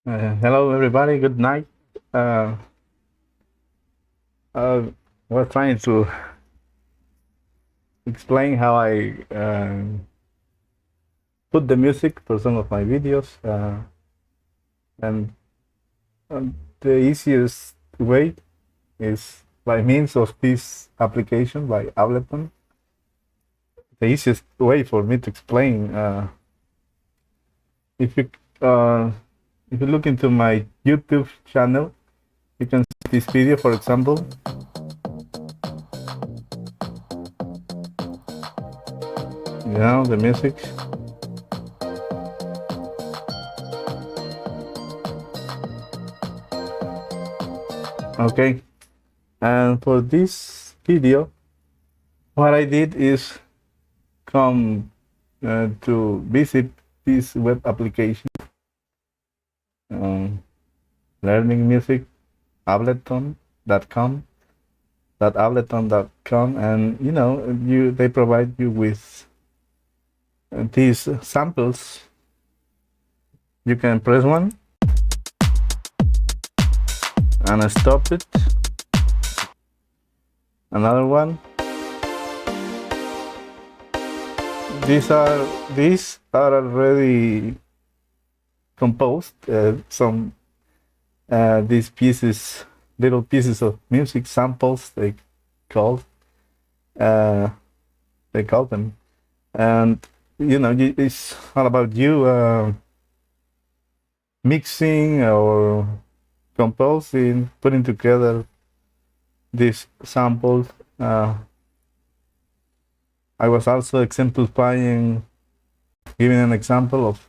Hello, everybody. Good night. Uh, uh, we're trying to explain how I put the music for some of my videos, and the easiest way is by means of this application by Ableton. The easiest way for me to explain, if you uh, if you look into my YouTube channel, you can see this video, for example. The music. Okay, and for this video, what I did is come to visit this web application, um, learning music, ableton.com, ableton.com, and they provide you with these samples. You can press one and stop it. Another one. These are already composed. Some these pieces, little pieces of music samples, call uh, they call them, and it's all about you mixing or composing, putting together these samples. I was also exemplifying, giving an example of,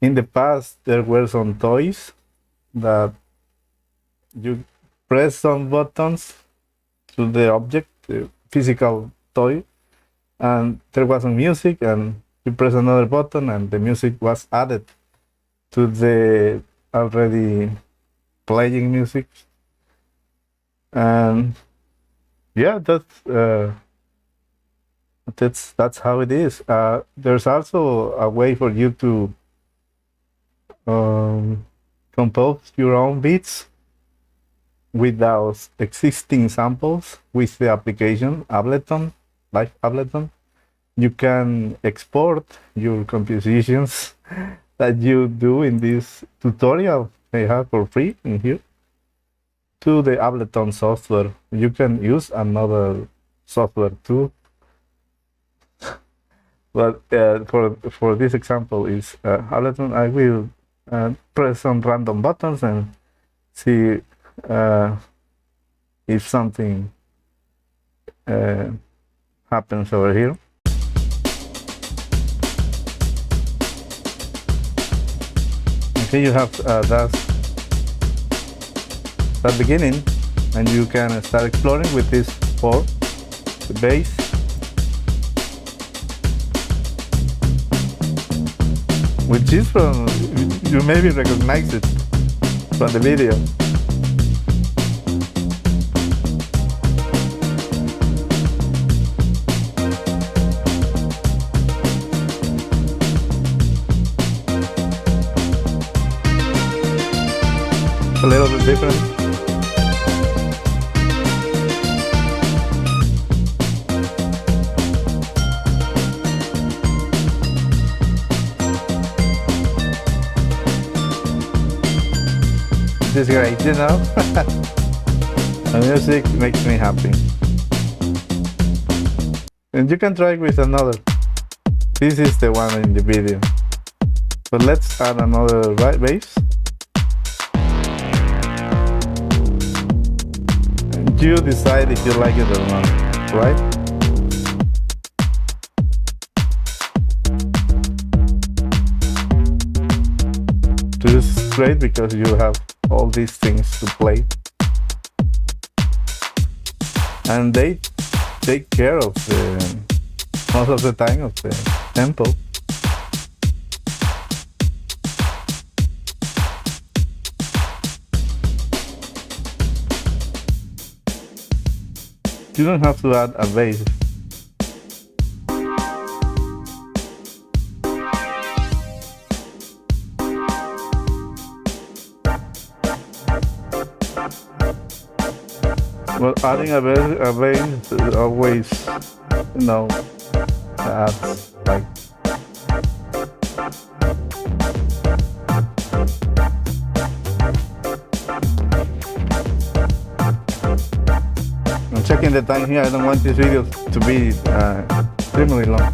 in the past there were some toys that you press some buttons to the object, the physical toy, and there was some music, and you press another button and the music was added to the already playing music. And yeah, that's how it is. There's also a way for you to compose your own beats without existing samples with the application Ableton, like Ableton. You can export your compositions that you do in this tutorial they have for free in here to the Ableton software. You can use another software too, but for this example is Ableton. I will press some random buttons and see if something happens over here. Okay, you have that beginning, and you can start exploring with this for the bass. Which is from, you maybe recognize it from the video. A little bit different. This is great, The music makes me happy. And you can try with another. This is the one in the video. But let's add another bass. And you decide if you like it or not, right? This is great because you have all these things to play, and they take care of most of the time of the tempo. You don't have to add a bass. Well, adding a base is always, adds like. I'm checking the time here. I don't want this video to be extremely long.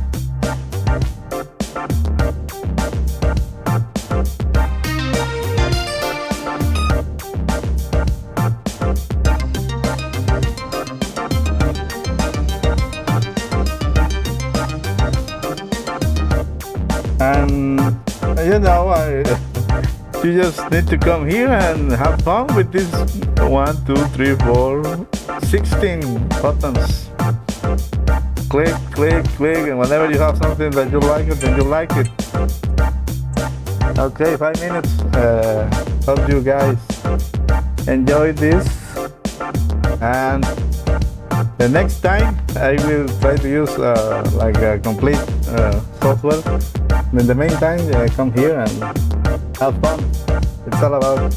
And you just need to come here and have fun with these 1, 2, 3, 4, 16 buttons. Click, click, click, and whenever you have something that you like it, then you like it. Okay, 5 minutes. Hope you guys enjoyed this. And the next time I will try to use like a complete software. In the meantime, come here and have fun. It's all about,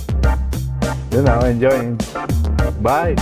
enjoying. Bye.